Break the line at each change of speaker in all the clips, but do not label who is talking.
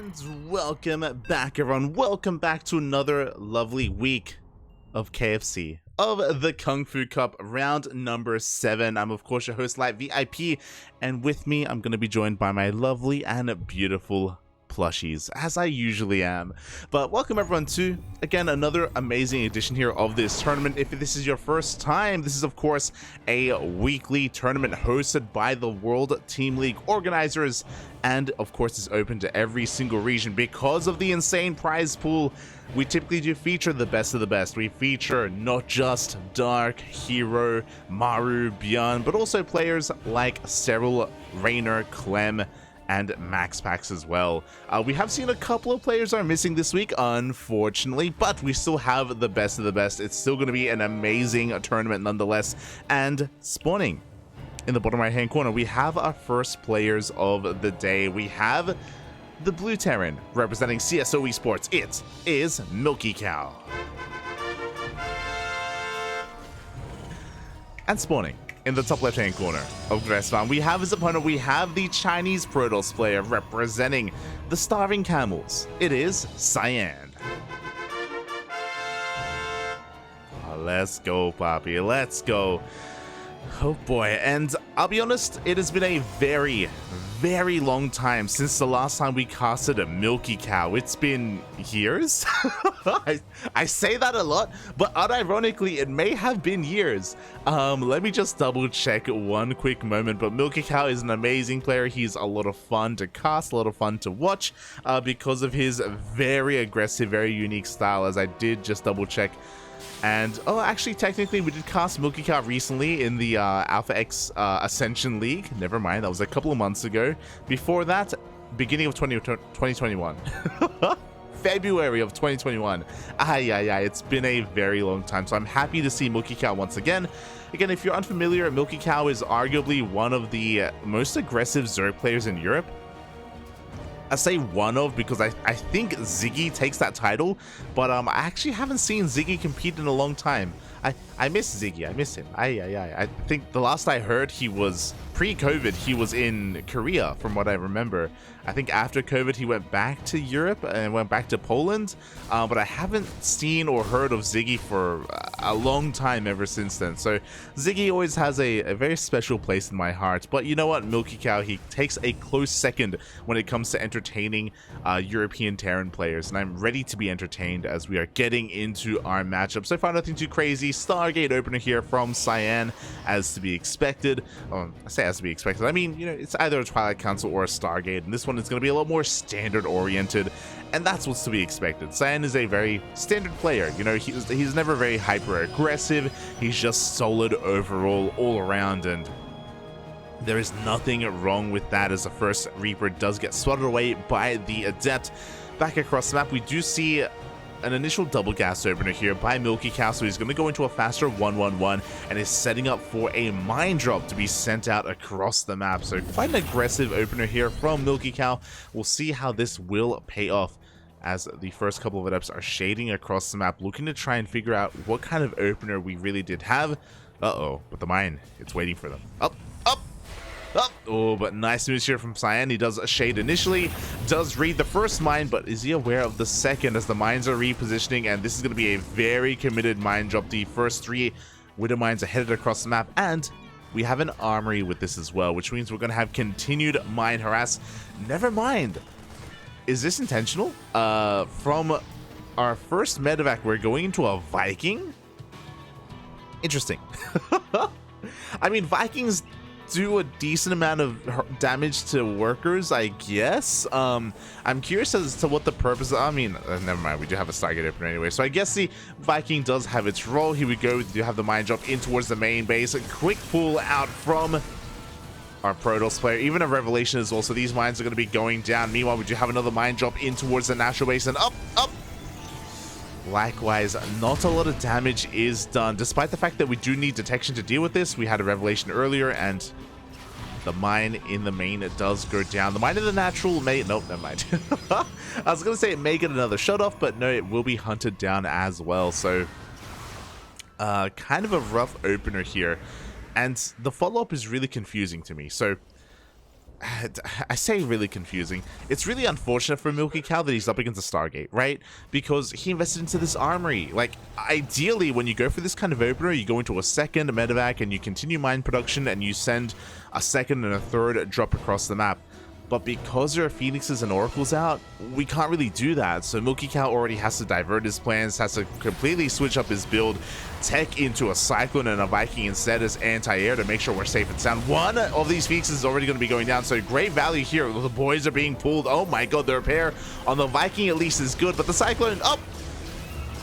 And welcome back, everyone. Welcome back to another lovely week of KFC, of the KungFu Cup, round number 7. I'm, of course, your host, Light VIP, and with me, I'm going to be joined by my lovely and beautiful plushies, as I usually am. But welcome, everyone, to, again, another amazing edition here of this tournament. If this is your first time, this is, of course, a weekly tournament hosted by the World Team League organizers, and, of course, is open to every single region. Because of the insane prize pool, we typically do feature the best of the best. We feature not just Dark, Hero, Maru, Beyond, but also players like Cyril, Raynor, Clem, and Max Packs as well. We have seen a couple of players are missing this week, unfortunately, but we still have the best of the best. It's still going to be an amazing tournament nonetheless. And spawning in the bottom right hand corner, we have our first players of the day. We have the Blue Terran representing CSO eSports. It is MilkiCow. And spawning in the top left-hand corner of Gressman, we have his opponent. We have the Chinese Protoss player representing the Starving Camels. It is Cyan. Let's go, Poppy. Let's go. Oh boy, and I'll be honest, it has been a very, very long time since the last time we casted a MilkiCow. It's been years. I say that a lot, but unironically, it may have been years. Let me just double check one quick moment, but MilkiCow is an amazing player. He's a lot of fun to cast, a lot of fun to watch, because of his very aggressive, very unique style, as I did just double check. And, oh, actually, technically, we did cast MilkiCow recently in the Alpha X Ascension League. Never mind, that was a couple of months ago. Before that, beginning of 2021. February of 2021. It's been a very long time, so I'm happy to see MilkiCow once again. Again, if you're unfamiliar, MilkiCow is arguably one of the most aggressive Zerg players in Europe. I say one of because I think Ziggy takes that title, but I actually haven't seen Ziggy compete in a long time. I miss Ziggy. I miss him. I think the last I heard, he was pre-COVID. He was in Korea, from what I remember. I think after COVID, he went back to Europe and went back to Poland. But I haven't seen or heard of Ziggy for a long time ever since then. So Ziggy always has a very special place in my heart. But you know what? MilkiCow, he takes a close second when it comes to entertaining European Terran players. And I'm ready to be entertained as we are getting into our matchup. So far, nothing too crazy. Stargate opener here from Cyan, as to be expected. I say as to be expected. I mean, you know, it's either a Twilight Council or a Stargate, and this one is going to be a lot more standard oriented, and that's what's to be expected. Cyan is a very standard player. You know, he's never very hyper aggressive. He's just solid overall, all around, and there is nothing wrong with that, as the first Reaper does get swatted away by the Adept. Back across the map, we do see an initial double gas opener here by MilkiCow, so he's going to go into a faster 1-1-1 and is setting up for a mine drop to be sent out across the map. So quite an aggressive opener here from MilkiCow. We'll see how this will pay off as the first couple of adepts are shading across the map, looking to try and figure out what kind of opener we really did have. But the mine, it's waiting for them. Up. Oh, but nice moves here from Cyan. He does a shade initially, does read the first mine, but is he aware of the second as the mines are repositioning? And this is going to be a very committed mine drop. The first 3 Widow mines are headed across the map, and we have an armory with this as well, which means we're going to have continued mine harass. Never mind. Is this intentional? From our first medevac, we're going into a Viking? Interesting. I mean, Vikings do a decent amount of damage to workers, I guess. I'm curious as to what the purpose of, I mean, never mind, we do have a Stargate opener anyway, so I guess the Viking does have its role. Here we go. We do have the mine drop in towards the main base. A quick pull out from our Protoss player. Even a Revelation as well, so these mines are going to be going down. Meanwhile, we do have another mine drop in towards the natural base, and up. Likewise, not a lot of damage is done, despite the fact that we do need detection to deal with this. We had a Revelation earlier, and the mine in the main does go down. The mine in the natural may... Nope, never mind. I was going to say it may get another shut off, but no, it will be hunted down as well. So, kind of a rough opener here. And the follow-up is really confusing to me. So, I say really confusing. It's really unfortunate for MilkiCow that he's up against a Stargate, right? Because he invested into this armory. Like, ideally, when you go for this kind of opener, you go into a second medevac and you continue mine production and you send a second and a third drop across the map. But because there are Phoenixes and Oracles out, we can't really do that. So MilkiCow already has to divert his plans, has to completely switch up his build, tech into a Cyclone and a Viking instead as anti-air to make sure we're safe and sound. One of these Phoenixes is already going to be going down, so great value here. The boys are being pulled. Oh my god, the repair on the Viking at least is good, but the Cyclone, oh!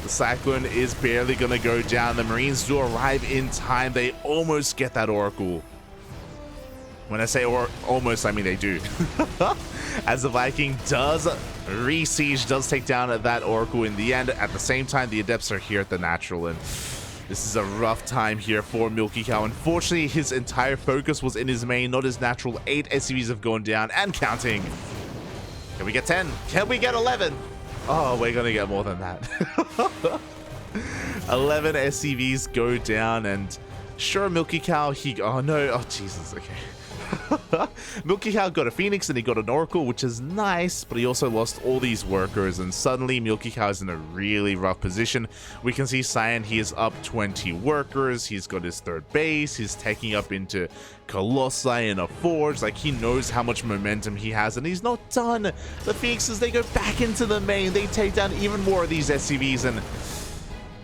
The Cyclone is barely going to go down. The Marines do arrive in time. They almost get that Oracle. When I say almost, I mean they do. As the Viking does re-siege, does take down that Oracle in the end. At the same time, the Adepts are here at the natural, and this is a rough time here for MilkiCow. Unfortunately, his entire focus was in his main, not his natural. 8 SCVs have gone down and counting. Can we get 10? Can we get 11? Oh, we're going to get more than that. 11 SCVs go down, and sure, MilkiCow, oh no, oh Jesus, okay. MilkiCow got a Phoenix and he got an Oracle, which is nice, but he also lost all these workers, and suddenly MilkiCow is in a really rough position. We can see Cyan, he is up 20 workers, he's got his third base, he's taking up into Colossi and a Forge. Like, he knows how much momentum he has, and he's not done. The Phoenixes, they go back into the main, they take down even more of these SCVs, and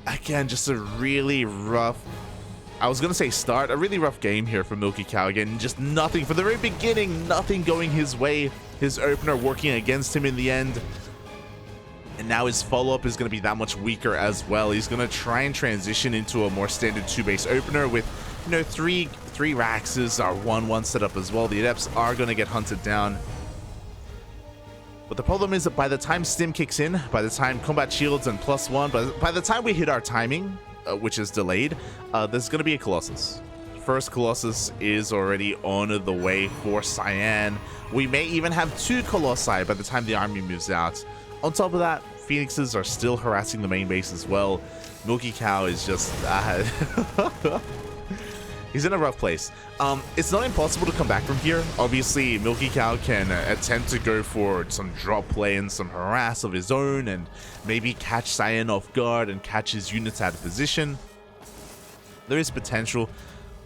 again, just a really rough, I was going to say start, a really rough game here for MilkiCow. Again, just nothing from the very beginning, nothing going his way. His opener working against him in the end. And now his follow-up is going to be that much weaker as well. He's going to try and transition into a more standard 2-base opener with, you know, three Raxes, our 1-1 setup as well. The Adepts are going to get hunted down. But the problem is that by the time Stim kicks in, by the time Combat Shields and +1, by the time we hit our timing, which is delayed, there's going to be a Colossus. First Colossus is already on the way for Cyan. We may even have 2 Colossi by the time the army moves out. On top of that, Phoenixes are still harassing the main base as well. MilkiCow is just... he's in a rough place. It's not impossible to come back from here. Obviously, MilkiCow can attempt to go for some drop play and some harass of his own and maybe catch Cyan off guard and catch his units out of position. There is potential.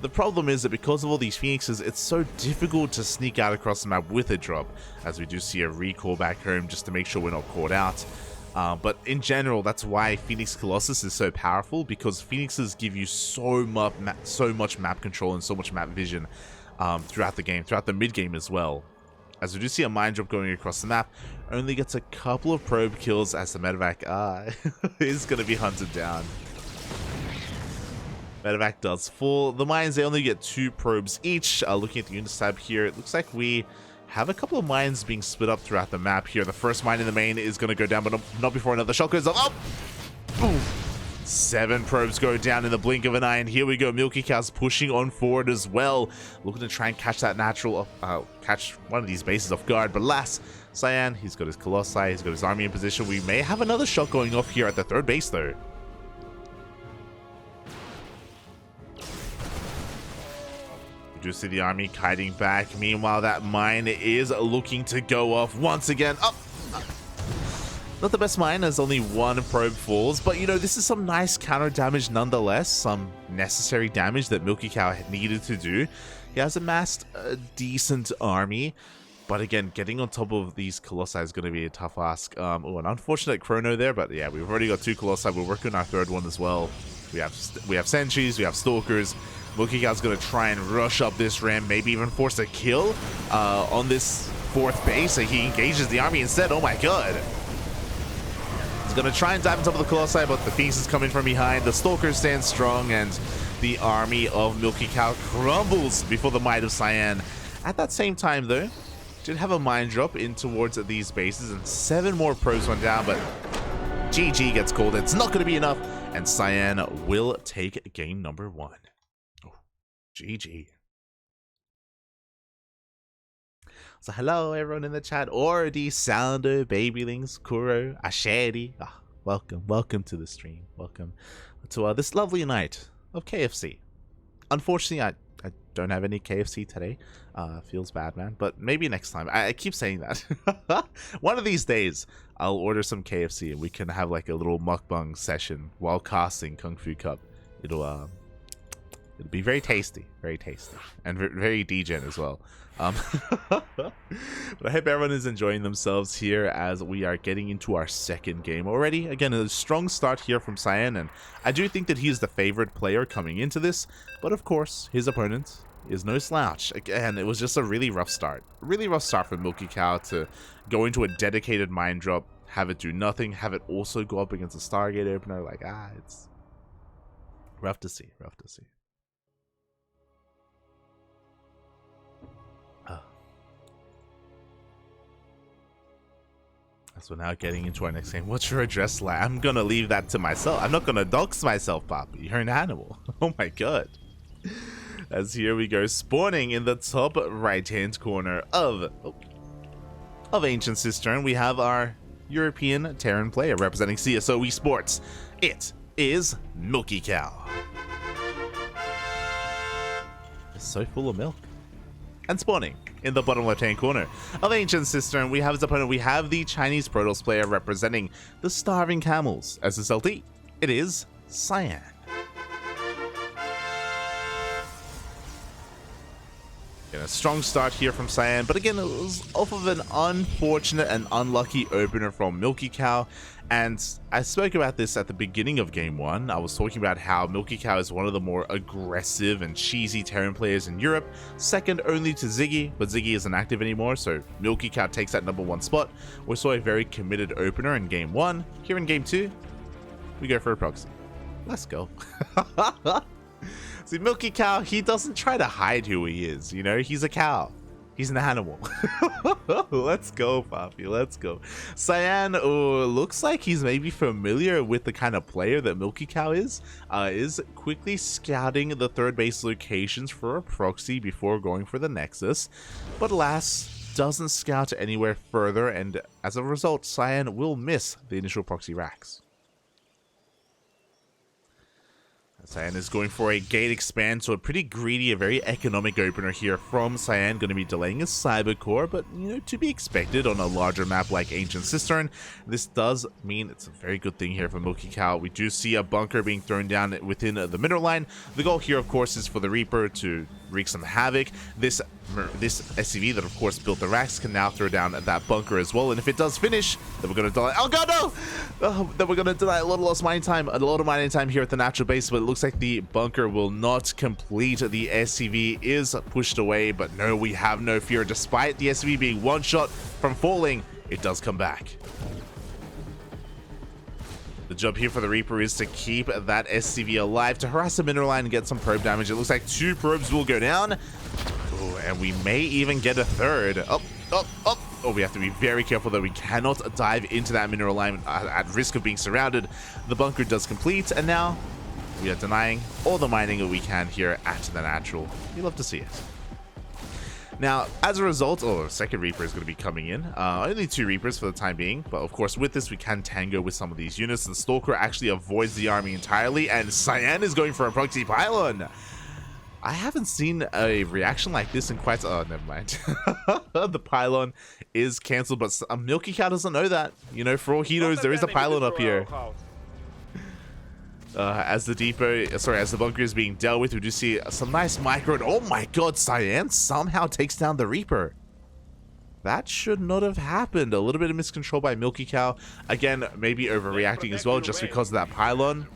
The problem is that because of all these Phoenixes, it's so difficult to sneak out across the map with a drop, as we do see a recall back home just to make sure we're not caught out. But in general, that's why Phoenix Colossus is so powerful, because Phoenixes give you so much map control and so much map vision throughout the game, throughout the mid-game as well. As we do see a mine drop going across the map, only gets a couple of probe kills as the medevac is going to be hunted down. Medevac does fall. The mines, they only get 2 probes each. Looking at the units tab here, it looks like we have a couple of mines being split up throughout the map here. The first mine in the main is going to go down, but not before another shot goes off. Oh! Boom! 7 probes go down in the blink of an eye, and here we go. MilkiCow's pushing on forward as well, looking to try and catch that natural, catch one of these bases off guard. But alas, Cyan, he's got his Colossi, he's got his army in position. We may have another shot going off here at the 3rd base, though. We do see the army kiting back. Meanwhile, that mine is looking to go off once again. Oh! Not the best mine, as only 1 probe falls, but you know, this is some nice counter damage nonetheless, some necessary damage that MilkiCow needed to do. He has amassed a decent army, but again, getting on top of these Colossi is going to be a tough ask. Oh, an unfortunate chrono there, but yeah, we've already got 2 Colossi. We're working on our 3rd one as well. We have sentries, we have stalkers. MilkiCow's going to try and rush up this ramp, maybe even force a kill on this 4th base. So he engages the army instead. Oh my god. He's going to try and dive on top of the Colossi, but the Phoenix is coming from behind. The Stalkers stand strong, and the army of MilkiCow crumbles before the might of Cyan. At that same time, though, did have a mine drop in towards these bases, and 7 more probes went down, but GG gets called. It's not going to be enough, and Cyan will take game number 1. Oh, GG. So hello everyone in the chat, Ordi, Sounder, Babylings, Kuro, Asheri. Welcome to the stream. Welcome to this lovely night of KFC. Unfortunately, I don't have any KFC today. Feels bad, man. But maybe next time. I keep saying that. One of these days, I'll order some KFC and we can have like a little mukbang session while casting KungFu Cup. It'll be very tasty, and very degen as well. But I hope everyone is enjoying themselves here as we are getting into our second game already. Again, a strong start here from Cyan, and I do think that he's the favorite player coming into this. But of course, his opponent is no slouch. Again, it was just a really rough start. A really rough start for MilkiCow to go into a dedicated mine drop, have it do nothing, have it also go up against a Stargate opener. Like, it's rough to see, So now getting into our next game. What's your address like? I'm gonna leave that to myself. I'm not gonna dox myself, Poppy. You're an animal. Oh my god. As here we go, spawning in the top right-hand corner of Ancient Cistern, we have our European Terran player representing CSO eSports. It is MilkiCow. It's so full of milk. And spawning in the bottom left-hand corner of Ancient Cistern, we have his opponent. We have the Chinese Protoss player representing the Starving Camels. As SLT, it is Cyan. A strong start here from Cyan, but again, it was off of an unfortunate and unlucky opener from MilkiCow. And I spoke about this at the beginning of Game 1. I was talking about how MilkiCow is one of the more aggressive and cheesy Terran players in Europe, second only to Ziggy, but Ziggy isn't active anymore, so MilkiCow takes that #1 spot. We saw a very committed opener in Game 1. Here in Game 2, we go for a proxy. Let's go. See, MilkiCow, he doesn't try to hide who he is, you know? He's a cow. He's an animal. Let's go, Poppy. Let's go. Cyan looks like he's maybe familiar with the kind of player that MilkiCow is quickly scouting the third base locations for a proxy before going for the Nexus. But alas, doesn't scout anywhere further, and as a result, Cyan will miss the initial proxy racks. Cyan is going for a gate expand, so a pretty greedy, a very economic opener here from Cyan. Going to be delaying his Cyber Core, but you know, to be expected on a larger map like Ancient Cistern. This does mean it's a very good thing here for MilkiCow. We do see a bunker being thrown down within the mineral line. The goal here, of course, is for the Reaper to wreak some havoc. This SCV that, of course, built the racks can now throw down that bunker as well. And if it does finish, then we're going to delay. Oh god, no! Then we're going to delay a lot of lost mining time, a lot of mining time here at the natural base. But it looks like the bunker will not complete. The SCV is pushed away, but no, we have no fear. Despite the SCV being one shot from falling, it does come back. The job here for the Reaper is to keep that SCV alive, to harass the mineral line and get some probe damage. It looks like 2 probes will go down. Ooh, and we may even get a third. Oh, we have to be very careful that we cannot dive into that mineral line at risk of being surrounded. The bunker does complete, and now we are denying all the mining that we can here at the natural. We love to see it. Now, as a result, second Reaper is going to be coming in. Only 2 Reapers for the time being, but of course with this we can tango with some of these units. The Stalker actually avoids the army entirely, and Cyan is going for a proxy pylon. I haven't seen a reaction like this in quite... Oh, never mind. The pylon is cancelled, but MilkiCow doesn't know that. You know, for all he knows, there is a pylon up here. As the bunker is being dealt with, we do see some nice micro. And oh my god, Cyan somehow takes down the Reaper. That should not have happened. A little bit of miscontrol by MilkiCow. Again, maybe overreacting as well, just because of that pylon.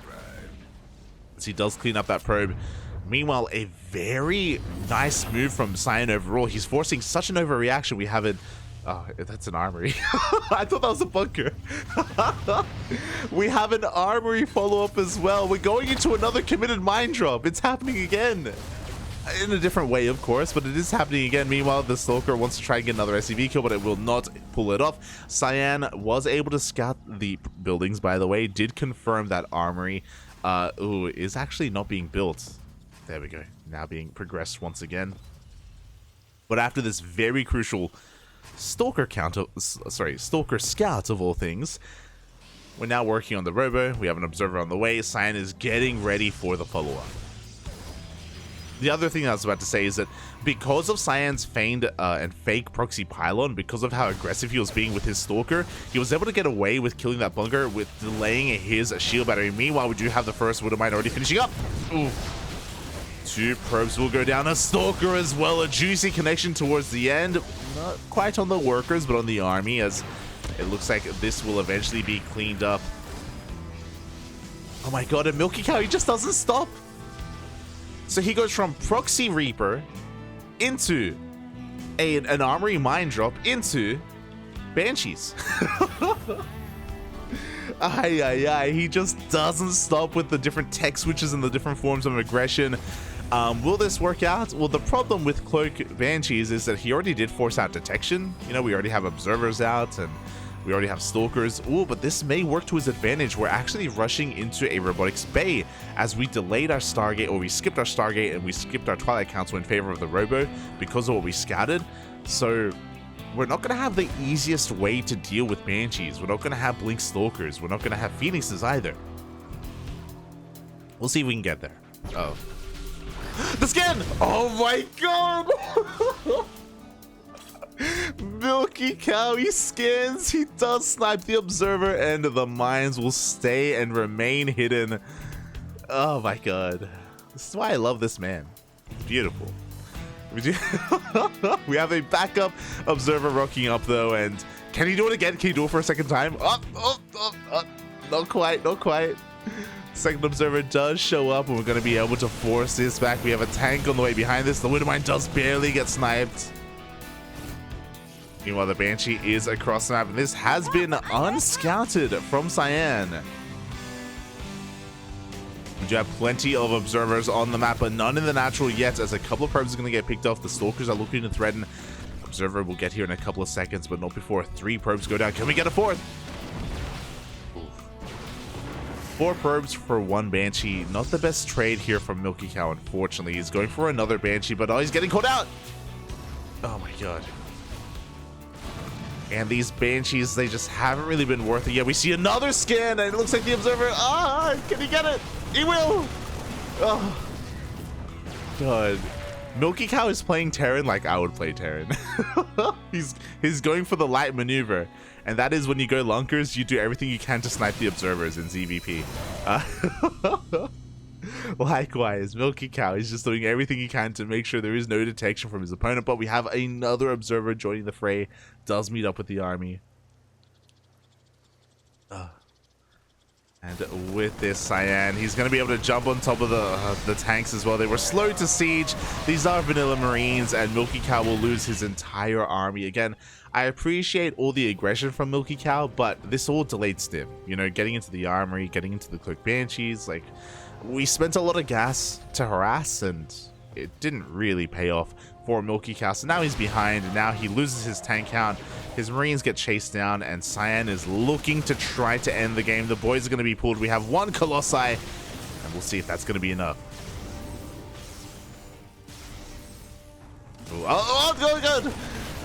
As he does clean up that probe. Meanwhile, a very nice move from Cyan overall. He's forcing such an overreaction. We have it. Oh, that's an armory. I thought that was a bunker. We have an armory follow-up as well. We're going into another committed mine drop. It's happening again. In a different way, of course, but it is happening again. Meanwhile, the Stalker wants to try and get another SCV kill, but it will not pull it off. Cyan was able to scout the buildings, by the way. Did confirm that armory is actually not being built. There we go. Now being progressed once again. But after this very crucial Stalker scout of all things, we're now working on the robo. We have an observer on the way. Cyan is getting ready for the follow-up. the other thing I was about to say is that because of Cyan's feigned and fake proxy pylon, because of how aggressive he was being with his Stalker, he was able to get away with killing that bunker with delaying his shield battery. Meanwhile, we do have the first Widowmine already finishing up. Ooh. 2 probes will go down. A Stalker as well. A juicy connection towards the end. Not quite on the workers, but on the army, as it looks like this will eventually be cleaned up. Oh my god, and MilkiCow, he just doesn't stop. So he goes from Proxy Reaper into an Armory Mine Drop into Banshees. He just doesn't stop with the different tech switches and the different forms of aggression. Will this work out? Well, the problem with Cloak Banshees is that he already did force out detection. You know, we already have observers out and we already have stalkers. Ooh, but this may work to his advantage. We're actually rushing into a robotics bay as we delayed our Stargate, or we skipped our Stargate and we skipped our Twilight Council in favor of the Robo because of what we scouted. So we're not going to have the easiest way to deal with Banshees. We're not going to have Blink Stalkers. We're not going to have Phoenixes either. We'll see if we can get there. Oh. The skin! Oh my god! MilkiCow, he scans, he does snipe the observer, and the mines will stay and remain hidden. Oh my god. This is why I love this man. It's beautiful. We have a backup observer rocking up though, and can he do it again? Can he do it for a second time? Not quite, not quite. Second observer does show up, and we're going to be able to force this back. We have a tank on the way behind this. The Widowmine does barely get sniped. Meanwhile, the Banshee is across the map, and this has been unscouted from Cyan. We do have plenty of observers on the map, but none in the natural yet, as a couple of probes are going to get picked off. The Stalkers are looking to threaten. Observer will get here in a couple of seconds, but not before 3 probes go down. Can we get a 4th? 4 probes for 1 Banshee. Not the best trade here from MilkiCow, unfortunately. He's going for another Banshee, but oh, he's getting caught out. Oh my god. And these Banshees, they just haven't really been worth it yet. We see another scan, and it looks like the observer. Can he get it? He will. Oh god. MilkiCow is playing Terran like I would play Terran. he's going for the light maneuver, and that is when you go lunkers, you do everything you can to snipe the observers in ZVP. Likewise, MilkiCow is just doing everything he can to make sure there is no detection from his opponent, but we have another observer joining the fray, does meet up with the army. And with this Cyan, he's going to be able to jump on top of the tanks as well. They were slow to siege. These are vanilla Marines, and MilkiCow will lose his entire army. Again, I appreciate all the aggression from MilkiCow, but this all delayed stim. You know, getting into the armory, getting into the Cloak Banshees, like, we spent a lot of gas to harass, and it didn't really pay off for MilkiCow. So now he's behind, and now he loses his tank count. His Marines get chased down, and Cyan is looking to try to end the game. The boys are going to be pulled. We have 1 Colossi, and we'll see if that's going to be enough. Good.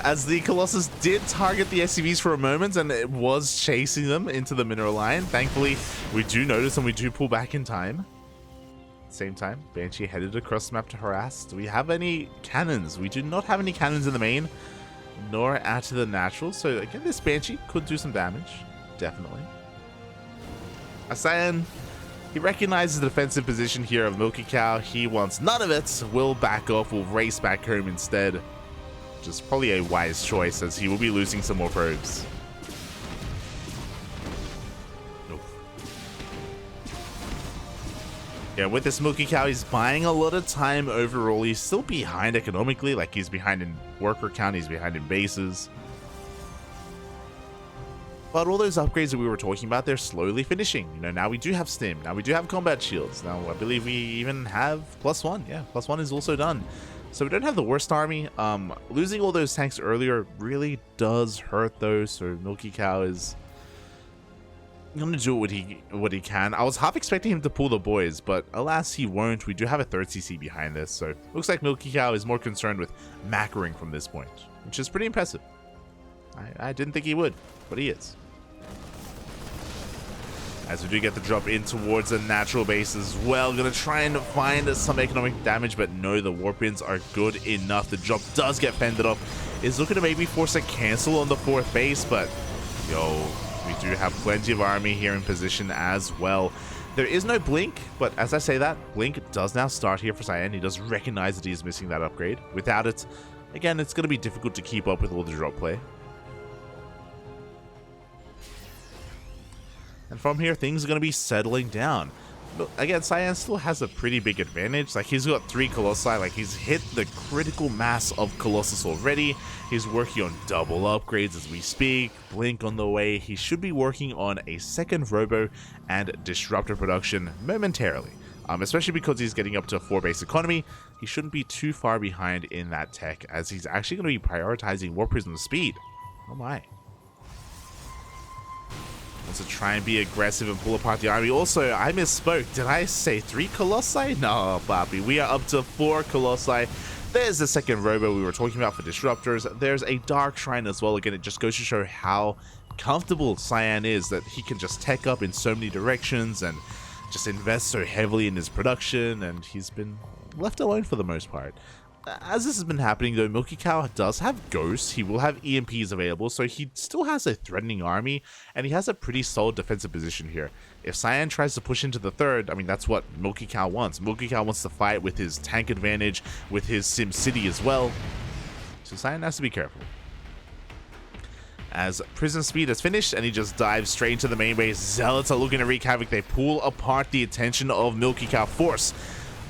As the Colossus did target the SCVs for a moment, and it was chasing them into the mineral line. Thankfully, we do notice, and we do pull back in time. Same time, Banshee headed across the map to harass. Do we have any cannons? We do not have any cannons in the main, nor out to the natural. So again, this Banshee could do some damage, definitely. Cyan, he recognizes the defensive position here of MilkiCow. He wants none of it. Will back off, will race back home instead. Which is probably a wise choice, as he will be losing some more probes. Yeah, with this MilkiCow, he's buying a lot of time overall. He's still behind economically, like he's behind in worker count, he's behind in bases. But all those upgrades that we were talking about, they're slowly finishing. You know, now we do have stim, now we do have combat shields. Now I believe we even have +1. Yeah, +1 is also done. So we don't have the worst army. Losing all those tanks earlier really does hurt though, so MilkiCow is gonna do what he can. I was half expecting him to pull the boys, but alas he won't. We do have a 3rd CC behind this, so looks like MilkiCow is more concerned with macroing from this point, which is pretty impressive. I didn't think he would, but he is. as we do get the drop in towards the natural base as well. Gonna try and find some economic damage, but no, the warp ins are good enough. The drop does get fended off. Is looking to maybe force a cancel on the 4th base, but yo, we do have plenty of army here in position as well. There is no blink, but as I say that, blink does now start here for Cyan. He does recognize that he's missing that upgrade. Without it, again, it's going to be difficult to keep up with all the drop play. And from here, things are going to be settling down. But again, Cyan still has a pretty big advantage. Like, he's got 3 Colossi. Like, he's hit the critical mass of Colossus already. He's working on double upgrades as we speak. Blink on the way. He should be working on a 2nd Robo and Disruptor production momentarily. Especially because he's getting up to a 4-base economy. He shouldn't be too far behind in that tech, as he's actually going to be prioritizing Warp Prism speed. Oh my. To try and be aggressive and pull apart the army. Also, I misspoke. Did I say 3 Colossi? No, Bobby. We are up to 4 Colossi. There's the 2nd Robo we were talking about for Disruptors. There's a Dark Shrine as well. Again, it just goes to show how comfortable Cyan is, that he can just tech up in so many directions and just invest so heavily in his production, and he's been left alone for the most part. As this has been happening though, MilkiCow does have ghosts. He will have EMPs available, so he still has a threatening army, and he has a pretty solid defensive position here. If Cyan tries to push into the 3rd, I mean, that's what MilkiCow wants. MilkiCow wants to fight with his tank advantage, with his Sim City as well. So Cyan has to be careful. As Prison Speed is finished, and he just dives straight into the main base. Zealots are looking to wreak havoc. They pull apart the attention of MilkiCow Force.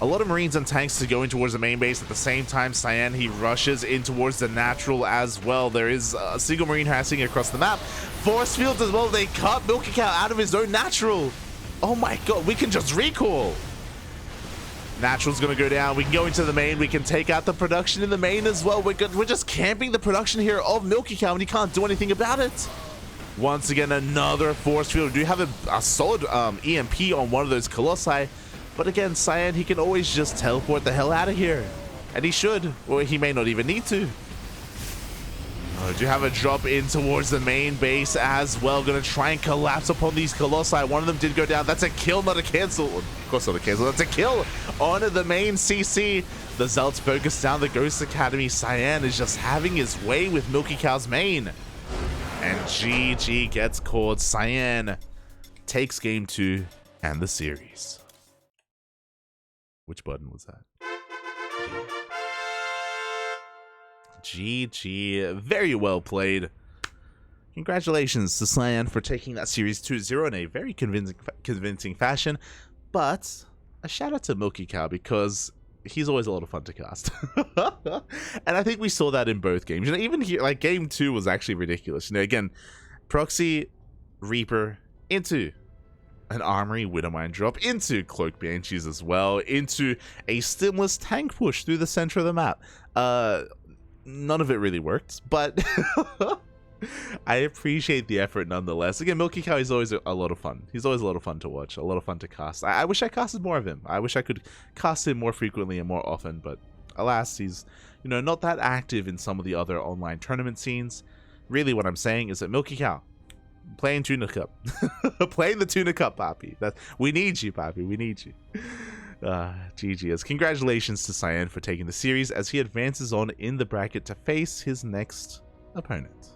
A lot of Marines and tanks to go in towards the main base. At the same time, Cyan, he rushes in towards the natural as well. There is a single Marine harassing across the map. Force fields as well. They cut MilkiCow out of his own natural. Oh my god, we can just recall. Natural's going to go down. We can go into the main. We can take out the production in the main as well. We're just camping the production here of MilkiCow, and he can't do anything about it. Once again, another force field. We do have a solid EMP on one of those Colossi. But again, Cyan, he can always just teleport the hell out of here. And he should, or he may not even need to. Oh, do you have a drop in towards the main base as well? Gonna try and collapse upon these Colossi. One of them did go down. That's a kill, not a cancel. Of course not a cancel. That's a kill on the main CC. The Zealots focus down the Ghost Academy. Cyan is just having his way with MilkiCow's main. And GG gets called. Cyan takes game 2 and the series. Which button was that? GG. Very well played. Congratulations to Cyan for taking that series 2-0 in a very convincing fashion. But a shout out to MilkiCow, because he's always a lot of fun to cast. And I think we saw that in both games. You know, even here, like game 2 was actually ridiculous. You know, again, Proxy, Reaper, into an Armory Widowmine drop, into Cloak Banshees as well, into a stimulus tank push through the center of the map. None of it really worked, but I appreciate the effort nonetheless. Again, MilkiCow is always a lot of fun. He's always a lot of fun to watch, a lot of fun to cast. I wish I casted more of him. I wish I could cast him more frequently and more often, but alas, he's, you know, not that active in some of the other online tournament scenes. Really, what I'm saying is that MilkiCow, playing Tuna Cup. Playing the Tuna Cup, Papi. We need you, Papi. We need you. GG. Congratulations to Cyan for taking the series as he advances on in the bracket to face his next opponent.